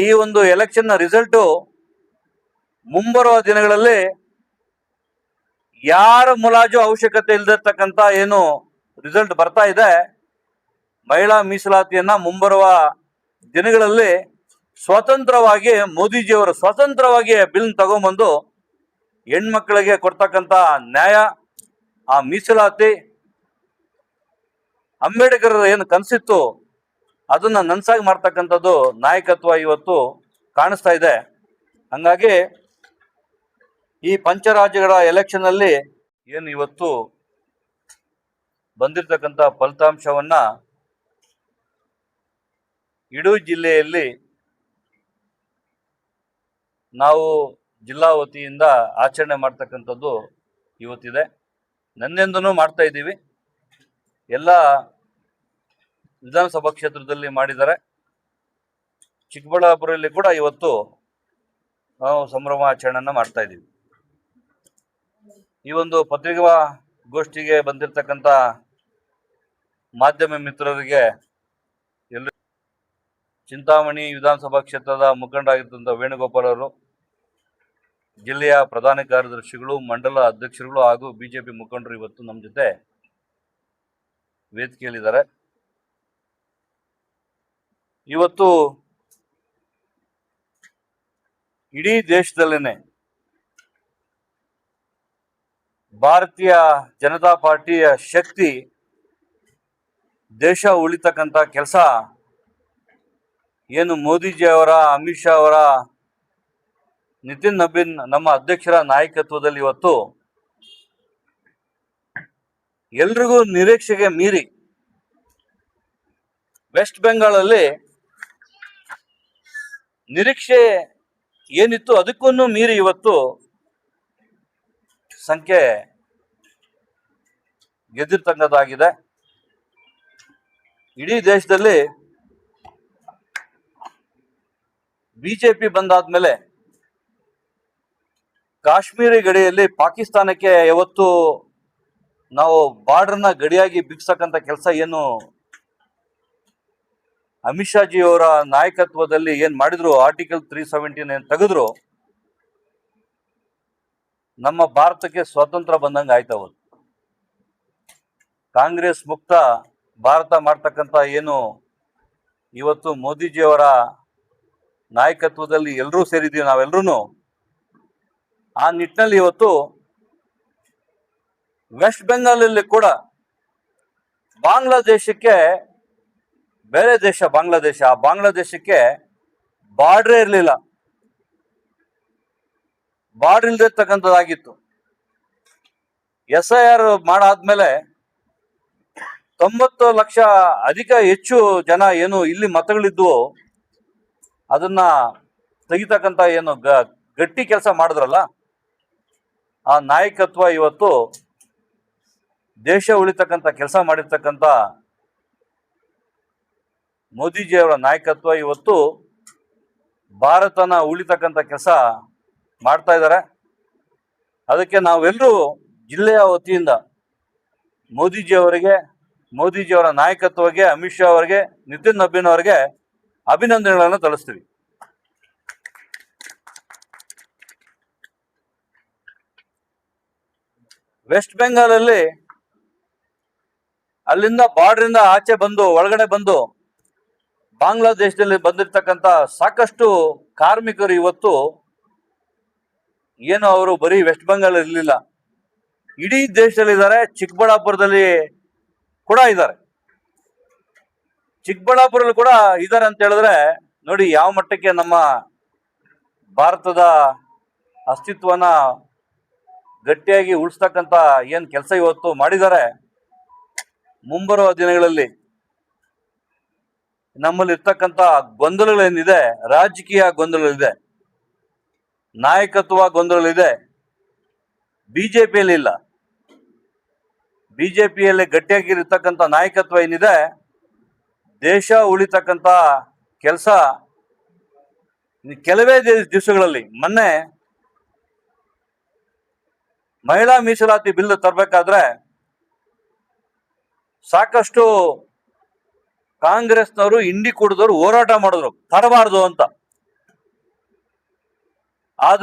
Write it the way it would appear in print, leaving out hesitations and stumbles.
ಈ ಒಂದು election result ಮುಂಬರುವ ದಿನಗಳಲ್ಲಿ ಯಾರ ಮುಲಾಜು ಅವಶ್ಯಕತೆ ಇಲ್ಲದಿರ್ತಕ್ಕಂಥ ಏನು ರಿಸಲ್ಟ್ ಬರ್ತಾ ಇದೆ, ಮಹಿಳಾ ಮೀಸಲಾತಿಯನ್ನ ಮುಂಬರುವ ದಿನಗಳಲ್ಲಿ ಸ್ವತಂತ್ರವಾಗಿ ಮೋದಿಜಿಯವರು ಸ್ವತಂತ್ರವಾಗಿ ಬಿಲ್ ತಗೊಂಡ್ಬಂದು ಹೆಣ್ಮಕ್ಳಿಗೆ ಕೊಡ್ತಕ್ಕಂಥ ನ್ಯಾಯ, ಆ ಮೀಸಲಾತಿ, ಅಂಬೇಡ್ಕರ್ ಏನು ಕನಸಿತ್ತು ಅದನ್ನ ನನ್ಸಾಗಿ ಮಾಡ್ತಕ್ಕಂಥದ್ದು ನಾಯಕತ್ವ ಇವತ್ತು ಕಾಣಿಸ್ತಾ ಇದೆ. ಹಂಗಾಗಿ ಈ ಪಂಚರಾಜ್ಯಗಳ ಎಲೆಕ್ಷನ್ ಅಲ್ಲಿ ಏನು ಇವತ್ತು ಬಂದಿರತಕ್ಕಂಥ ಫಲಿತಾಂಶವನ್ನ ಇಡೀ ಜಿಲ್ಲೆಯಲ್ಲಿ ನಾವು ಜಿಲ್ಲಾ ವತಿಯಿಂದ ಆಚರಣೆ ಮಾಡ್ತಕ್ಕಂಥದ್ದು ಇವತ್ತಿದೆ. ನನ್ನೆಂದೂ ಮಾಡ್ತಾ ಇದ್ದೀವಿ. ಎಲ್ಲ ವಿಧಾನಸಭಾ ಕ್ಷೇತ್ರದಲ್ಲಿ ಮಾಡಿದ್ದಾರೆ. ಚಿಕ್ಕಬಳ್ಳಾಪುರಲ್ಲಿ ಕೂಡ ಇವತ್ತು ನಾವು ಸಂಭ್ರಮಾಚರಣೆಯನ್ನು ಮಾಡ್ತಾ ಇದ್ದೀವಿ. ಈ ಒಂದು ಪತ್ರಿಕಾಗೋಷ್ಠಿಗೆ ಬಂದಿರತಕ್ಕಂಥ ಮಾಧ್ಯಮ ಮಿತ್ರರಿಗೆ ಎಲ್ಲ ಚಿಂತಾಮಣಿ ವಿಧಾನಸಭಾ ಕ್ಷೇತ್ರದ ಮುಖಂಡರಾಗಿರ್ತಕ್ಕಂಥ ವೇಣುಗೋಪಾಲ್ ಅವರು, ಜಿಲ್ಲೆಯ ಪ್ರಧಾನ ಕಾರ್ಯದರ್ಶಿಗಳು, ಮಂಡಲ ಅಧ್ಯಕ್ಷರುಗಳು ಹಾಗೂ ಬಿಜೆಪಿ ಮುಖಂಡರು ಇವತ್ತು ನಮ್ಮ ಜೊತೆ ವೇದಿಕೆಯಲ್ಲಿದ್ದಾರೆ. ಇವತ್ತು ಇಡೀ ದೇಶದಲ್ಲೇನೆ ಭಾರತೀಯ ಜನತಾ ಪಾರ್ಟಿಯ ಶಕ್ತಿ ದೇಶ ಉಳಿತಕ್ಕಂಥ ಕೆಲಸ ಏನು ಮೋದಿಜಿ ಅವರ, ಅಮಿತ್ ಶಾ ಅವರ, ನಿತಿನ್ ನಬೀನ್ ನಮ್ಮ ಅಧ್ಯಕ್ಷರ ನಾಯಕತ್ವದಲ್ಲಿ ಇವತ್ತು ಎಲ್ರಿಗೂ ನಿರೀಕ್ಷೆಗೆ ಮೀರಿ ವೆಸ್ಟ್ ಬೆಂಗಾಲಲ್ಲಿ ನಿರೀಕ್ಷೆ ಏನಿತ್ತು ಅದಕ್ಕೂ ಮೀರಿ ಇವತ್ತು ಸಂಖ್ಯೆ ಗೆದ್ದಿರ್ತಕ್ಕಂಥದ್ದಾಗಿದೆ. ಇಡೀ ದೇಶದಲ್ಲಿ ಬಿಜೆಪಿ ಬಂದಾದ್ಮೇಲೆ ಕಾಶ್ಮೀರಿ ಗಡಿಯಲ್ಲಿ ಪಾಕಿಸ್ತಾನಕ್ಕೆ ಯಾವತ್ತು ನಾವು ಬಾರ್ಡರ್ನ ಗಡಿಯಾಗಿ ಬಿಗಿಸ್ತಕ್ಕಂಥ ಕೆಲಸ ಏನು ಅಮಿತ್ ಶಾ ಜಿ ಅವರ ನಾಯಕತ್ವದಲ್ಲಿ ಏನ್ ಮಾಡಿದ್ರು, ಆರ್ಟಿಕಲ್ 317 ಏನ್ ತೆಗೆದ್ರು, ನಮ್ಮ ಭಾರತಕ್ಕೆ ಸ್ವಾತಂತ್ರ್ಯ ಬಂದಂಗೆ ಆಯ್ತವತ್ತು. ಕಾಂಗ್ರೆಸ್ ಮುಕ್ತ ಭಾರತ ಮಾಡ್ತಕ್ಕಂಥ ಏನು ಇವತ್ತು ಮೋದಿಜಿಯವರ ನಾಯಕತ್ವದಲ್ಲಿ ಎಲ್ಲರೂ ಸೇರಿದ್ದೀವಿ, ನಾವೆಲ್ಲರೂ ಆ ನಿಟ್ಟಿನಲ್ಲಿ ಇವತ್ತು ವೆಸ್ಟ್ ಬೆಂಗಾಲಲ್ಲಿ ಕೂಡ ಬಾಂಗ್ಲಾದೇಶಕ್ಕೆ, ಬೇರೆ ದೇಶ ಬಾಂಗ್ಲಾದೇಶ, ಆ ಬಾಂಗ್ಲಾದೇಶಕ್ಕೆ ಬಾರ್ಡ್ರೇ ಇರಲಿಲ್ಲ, ಬಾರ್ಡರ್ ಇಲ್ದಿರ್ತಕ್ಕಂಥದ್ದಾಗಿತ್ತು. SIR ಮಾಡಾದ್ಮೇಲೆ 90 ಲಕ್ಷ ಹೆಚ್ಚು ಜನ ಏನು ಇಲ್ಲಿ ಮತಗಳಿದ್ವು ಅದನ್ನ ತೆಗಿತಕ್ಕಂಥ ಏನು ಗಟ್ಟಿ ಕೆಲಸ ಮಾಡಿದ್ರಲ್ಲ, ಆ ನಾಯಕತ್ವ ಇವತ್ತು ದೇಶ ಉಳಿತಕ್ಕಂಥ ಕೆಲಸ ಮಾಡಿರ್ತಕ್ಕಂಥ ಮೋದಿಜಿಯವರ ನಾಯಕತ್ವ ಇವತ್ತು ಭಾರತನ ಉಳಿತಕ್ಕಂಥ ಕೆಲಸ ಮಾಡ್ತಾ ಇದ್ದಾರೆ. ಅದಕ್ಕೆ ನಾವೆಲ್ಲರೂ ಜಿಲ್ಲೆಯ ವತಿಯಿಂದ ಮೋದಿಜಿಯವರ ನಾಯಕತ್ವಕ್ಕೆ, ಅಮಿತ್ ಶಾ ಅವರಿಗೆ, ನಿತಿನ್ ನಬೀನ್ ಅವರಿಗೆ ಅಭಿನಂದನೆಗಳನ್ನು ತಿಳಿಸ್ತೀವಿ. ವೆಸ್ಟ್ ಬೆಂಗಾಲಲ್ಲಿ ಅಲ್ಲಿಂದ ಬಾರ್ಡರಿಂದ ಆಚೆ ಬಂದು ಒಳಗಡೆ ಬಂದು ಬಾಂಗ್ಲಾದೇಶದಲ್ಲಿ ಬಂದಿರತಕ್ಕಂಥ ಸಾಕಷ್ಟು ಕಾರ್ಮಿಕರು ಇವತ್ತು ಏನು ಅವರು ಬರೀ ವೆಸ್ಟ್ ಬೆಂಗಾಲ್ ಇರಲಿಲ್ಲ, ಇಡೀ ದೇಶದಲ್ಲಿದ್ದಾರೆ. ಚಿಕ್ಕಬಳ್ಳಾಪುರದಲ್ಲಿ ಕೂಡ ಇದ್ದಾರೆ. ಚಿಕ್ಕಬಳ್ಳಾಪುರದಲ್ಲಿ ಕೂಡ ಇದ್ದಾರೆ ಅಂತ ಹೇಳಿದ್ರೆ ನೋಡಿ ಯಾವ ಮಟ್ಟಕ್ಕೆ ನಮ್ಮ ಭಾರತದ ಅಸ್ತಿತ್ವನ ಗಟ್ಟಿಯಾಗಿ ಉಳಿಸ್ತಕ್ಕಂಥ ಏನು ಕೆಲಸ ಇವತ್ತು ಮಾಡಿದ್ದಾರೆ. ಮುಂಬರುವ ದಿನಗಳಲ್ಲಿ ನಮ್ಮಲ್ಲಿ ಇರ್ತಕ್ಕಂಥ ಗೊಂದಲಗಳೇನಿದೆ, ರಾಜಕೀಯ ಗೊಂದಲಗಳಿದೆ, ನಾಯಕತ್ವ ಗೊಂದಲಗಳಿದೆ, ಬಿಜೆಪಿಯಲ್ಲಿ ಇಲ್ಲ. ಬಿಜೆಪಿಯಲ್ಲಿ ಗಟ್ಟಿಯಾಗಿರ್ತಕ್ಕಂಥ ನಾಯಕತ್ವ ಏನಿದೆ, ದೇಶ ಉಳಿತಕ್ಕಂಥ ಕೆಲಸ ಕೆಲವೇ ದಿವಸಗಳಲ್ಲಿ ಮೊನ್ನೆ ಮಹಿಳಾ ಮೀಸಲಾತಿ ಬಿಲ್ ತರಬೇಕಾದ್ರೆ ಸಾಕಷ್ಟು ಕಾಂಗ್ರೆಸ್ನವರು, ಇಂಡಿ ಕುಡಿದವರು ಹೋರಾಟ ಮಾಡಿದ್ರು ತರಬಾರ್ದು ಅಂತ. ಆದ